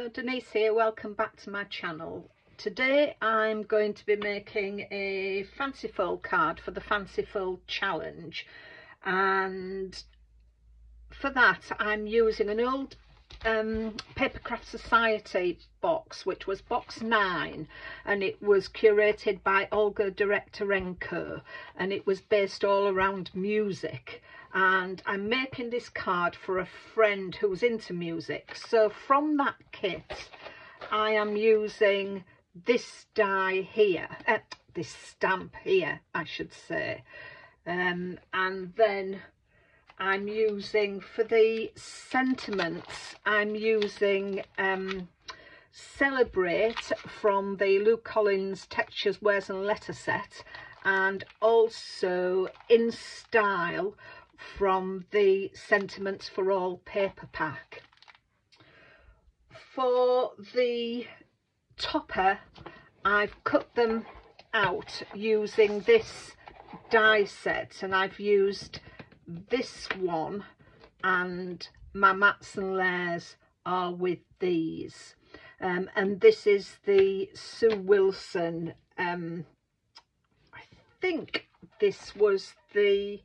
Hello, Denise here, welcome back to my channel. Today I'm going to be making a fancy fold card for the fancy fold challenge, and for that I'm using an old Papercraft Society box, which was box 9, and it was curated by Olga Direktorenko, and it was based all around music. And I'm making this card for a friend who's into music. So from that kit I am using this die here, this stamp here I should say, and then I'm using, for the sentiments, I'm using Celebrate from the Lou Collins Textures, Words and Letter set, and also In Style from the Sentiments for All paper pack. For the topper, I've cut them out using this die set, and I've used this one, and my mats and layers are with these, and this is the Sue Wilson, I think this was the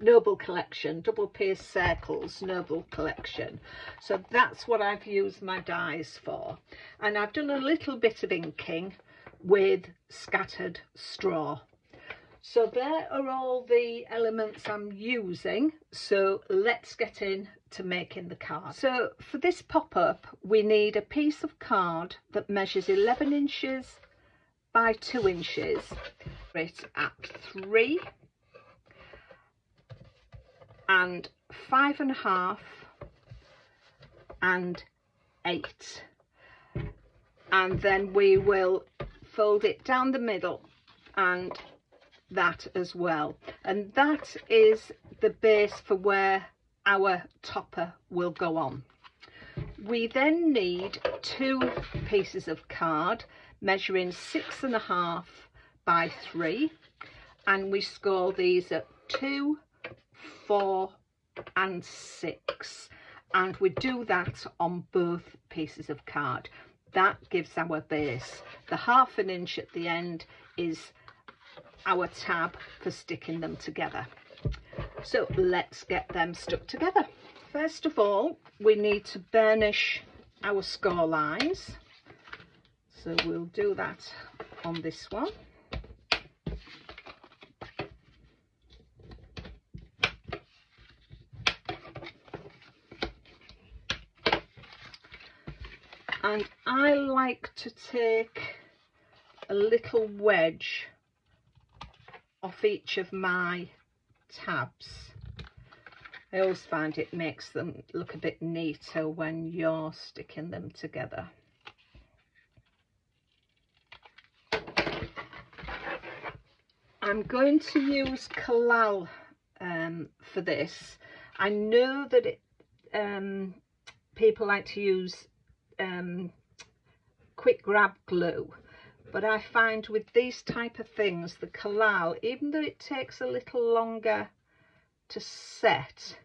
Noble Collection, Double Pierced Circles Noble Collection. So that's what I've used my dies for, and I've done a little bit of inking with scattered straw. So there are all the elements I'm using, so let's get in to making the card. So for this pop-up we need a piece of card that measures 11 inches by 2 inches, right at 3 and 5.5 and 8, and then we will fold it down the middle and that as well, and that is the base for where our topper will go on. We then need 2 pieces of card measuring 6.5 by 3, and we score these at 2, 4 and 6, and we do that on both pieces of card. That gives our base. The 1/2 inch at the end is our tab for sticking them together. So let's get them stuck together. First of all, we need to burnish our score lines, so we'll do that on this one. And I like to take a little wedge off each of my tabs. I always find it makes them look a bit neater when you're sticking them together. I'm going to use Collal for this. I know that people like to use quick grab glue, but I find with these type of things the Collal, even though it takes a little longer to set,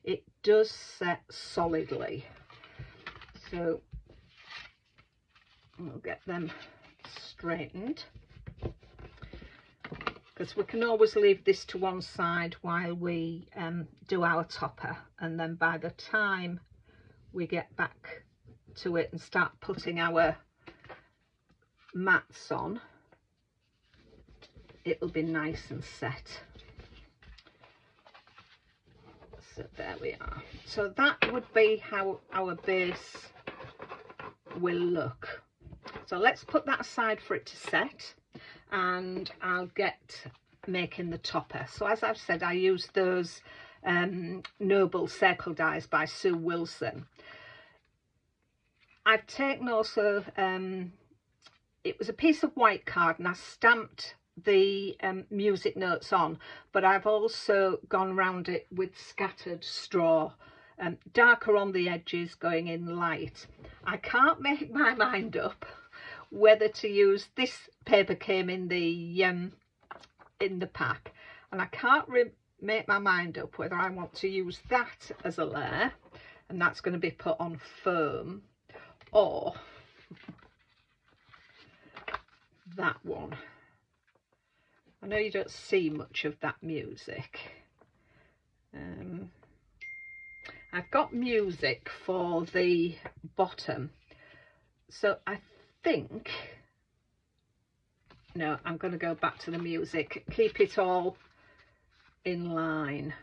it does set solidly. So we'll get them straightened, because we can always leave this to one side while we do our topper, and then by the time we get back to it and start putting our mats on, it'll be nice and set. So there we are. So that would be how our base will look. So let's put that aside for it to set, and I'll get making the topper. So as I've said, I used those Noble circle dies by Sue Wilson. I've taken also, it was a piece of white card, and I stamped the music notes on, but I've also gone round it with scattered straw, darker on the edges, going in light. I can't make my mind up whether to use this paper came in the pack, and I can't make my mind up whether I want to use that as a layer, and that's going to be put on foam, or that one. I know you don't see much of that music. I've got music for the bottom, so I think, no, I'm going to go back to the music, keep it all in line.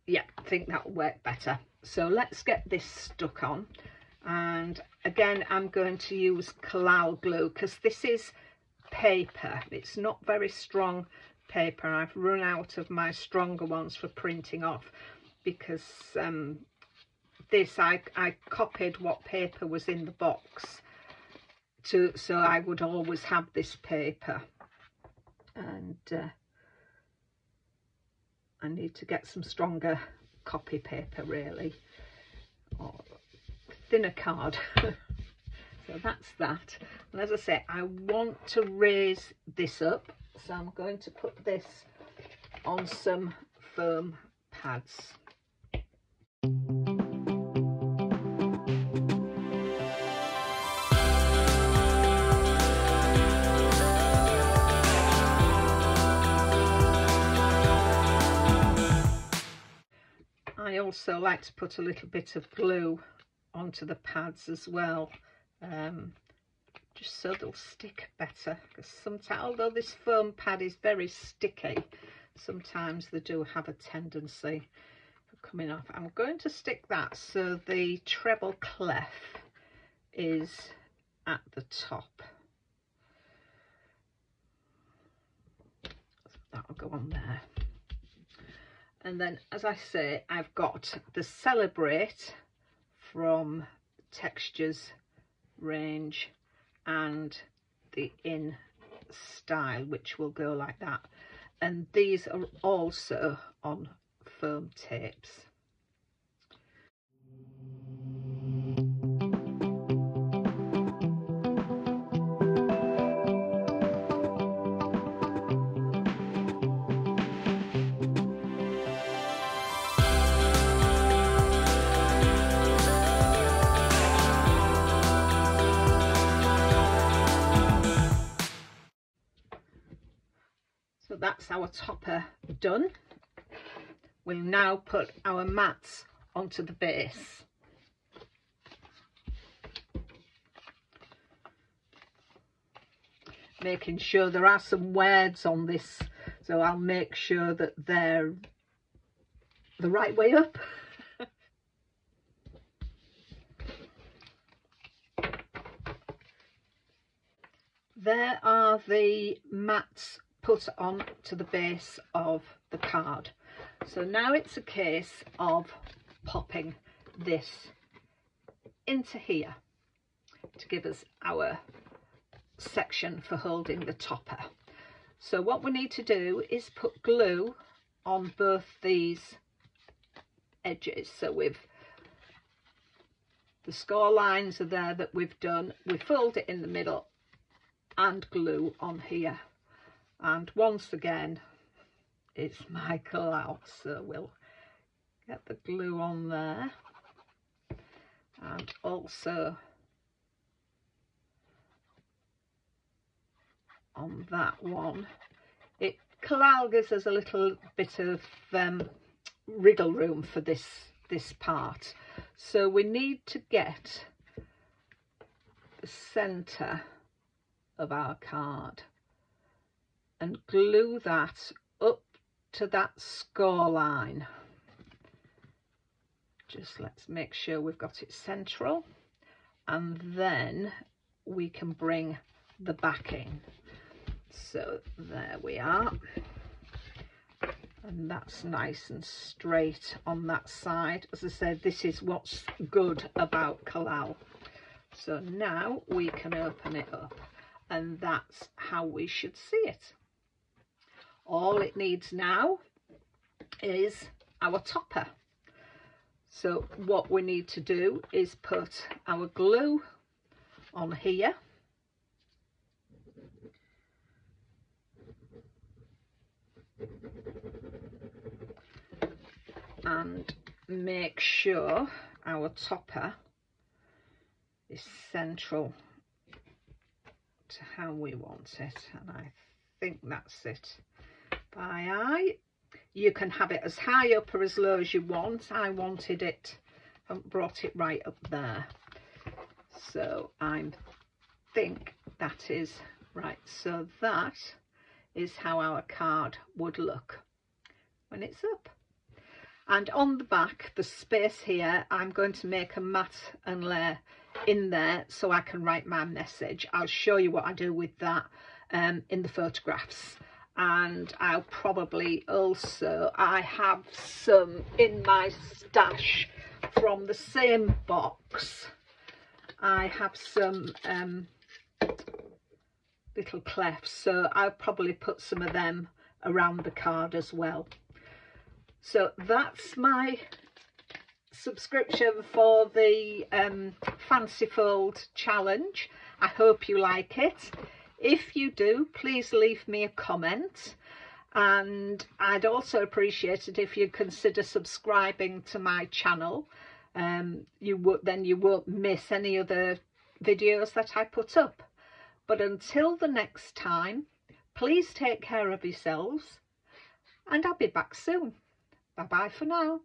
Yeah, I think that'll work better. So let's get this stuck on, and again I'm going to use Collal glue because this is paper. It's not very strong paper. I've run out of my stronger ones for printing off because this I copied what paper was in the box so I would always have this paper, and I need to get some stronger copy paper really, or thinner card. So that's that, and as I say, I want to raise this up, so I'm going to put this on some foam pads. I also like to put a little bit of glue onto the pads as well, just so they'll stick better, because sometimes, although this foam pad is very sticky, sometimes they do have a tendency for coming off. I'm going to stick that so the treble clef is at the top. So that'll go on there. And then, as I say, I've got the Celebrate from Textures range and the In Style, which will go like that. And these are also on foam tapes. So that's our topper done. We'll now put our mats onto the base. Making sure there are some words on this, so I'll make sure that they're the right way up. There are the mats put on to the base of the card. So now it's a case of popping this into here to give us our section for holding the topper. So what we need to do is put glue on both these edges. So the score lines are there that we've done. We fold it in the middle and glue on here. And once again, it's my Collal, so we'll get the glue on there, and also on that one. Collal gives us a little bit of wriggle room for this part, so we need to get the centre of our card and glue that up to that score line. Just let's make sure we've got it central, and then we can bring the back in. So there we are, and that's nice and straight on that side. As I said, this is what's good about Collal. So now we can open it up, and that's how we should see it. All it needs now is our topper. So what we need to do is put our glue on here, and make sure our topper is central to how we want it, and I think that's it by eye. You can have it as high up or as low as you want. I wanted it and brought it right up there, so I think that is right. So that is how our card would look when it's up. And on the back, the space here, I'm going to make a mat and layer in there so I can write my message. I'll show you what I do with that in the photographs. And I'll probably also, I have some in my stash from the same box. I have some little clefts, so I'll probably put some of them around the card as well. So that's my subscription for the Fancy Fold challenge. I hope you like it. If you do, please leave me a comment, and I'd also appreciate it if you consider subscribing to my channel. Then you won't miss any other videos that I put up. But until the next time, please take care of yourselves, and I'll be back soon. Bye bye for now.